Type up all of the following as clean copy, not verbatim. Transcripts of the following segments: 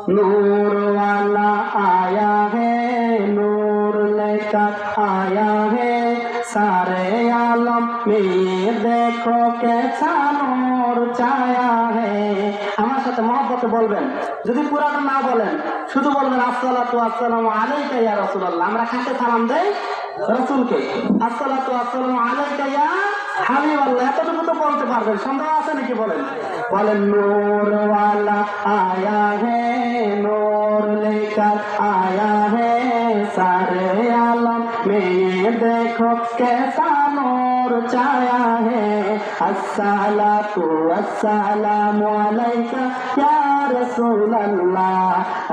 नूर वाला आया है, नूर लेकर आया है, सारे आलम में देखो कैसा नूर छाया है। আমার সাথে মহব্বতে বলবেন, যদি পুরাটা না বলেন শুধু বলবেন আসসালাতু আসসালামু আলাইকা ইয়া রাসূলুল্লাহ। আমরা কাকে সালাম দেই? রাসূলকে। আসসালাতু আসসালামু আলাইকা ইয়া হাবিবাল্লাহ। এতটুকু তো বলতে পারবেন, সন্দেহ আছে নাকি? বলেন বলেন नूर वाला आया है, नूर लेकर आया है, सारे आलम में ये देखो कैसा नूर छाया है। अस्सलातु वस्सलामु अलैका या रसूल अल्लाह,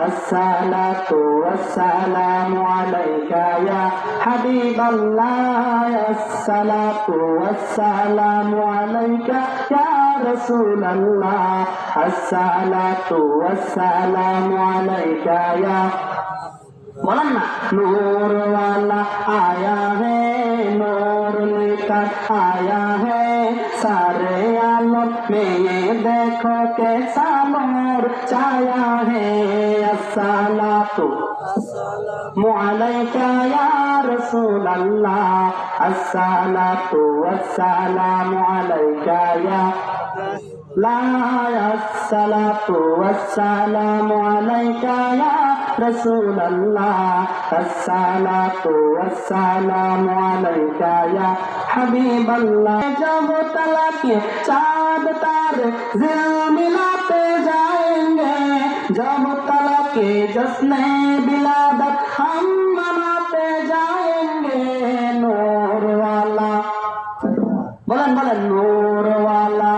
अस्सलातु वस्सलामु अलैका या हबीब अल्लाह, अस्सलातु वस्सलामु अलैका या रसूल अल्लाह, अस्सलातु वस्सलामु अलैका या। बोलन ना, नूर वाला आया है, नूर लेकर आया है, सारे आलम में ये देखो कैसा नूर छाया है। अस्सलातु अलैका या रसूल अल्लाह, अस्सलातु वस्सलामु अलैका या ला, अस्सलातु वस्सलामु अलैका या रसूल अल्लाह, अस्सलातु वस्सलामु अलैका या हबीब अल्लाह। जब तलक चाँद तारे जिल मिलाते जाएंगे, जब तलक जश्ने बिलादत हम मनाते जाएंगे। नूर वाला, बोलन बोलन नूर वाला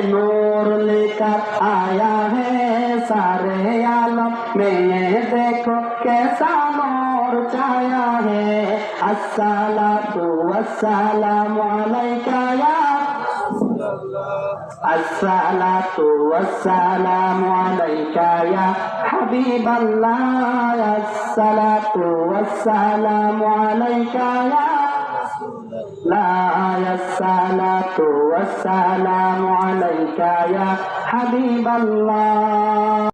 नूर लेकर आया है, सारे आलम में ये देखो कैसा नूर छाया है। अस्सलातु वस्सलामु अलैका या, अस्सलातु वस्सलामु अलैका या हबीब अल्लाह, अस्सलातु वस्सलामु अलैका या ला, अस्सलातु वस्सलामु अलैका या हबीब अल्लाह।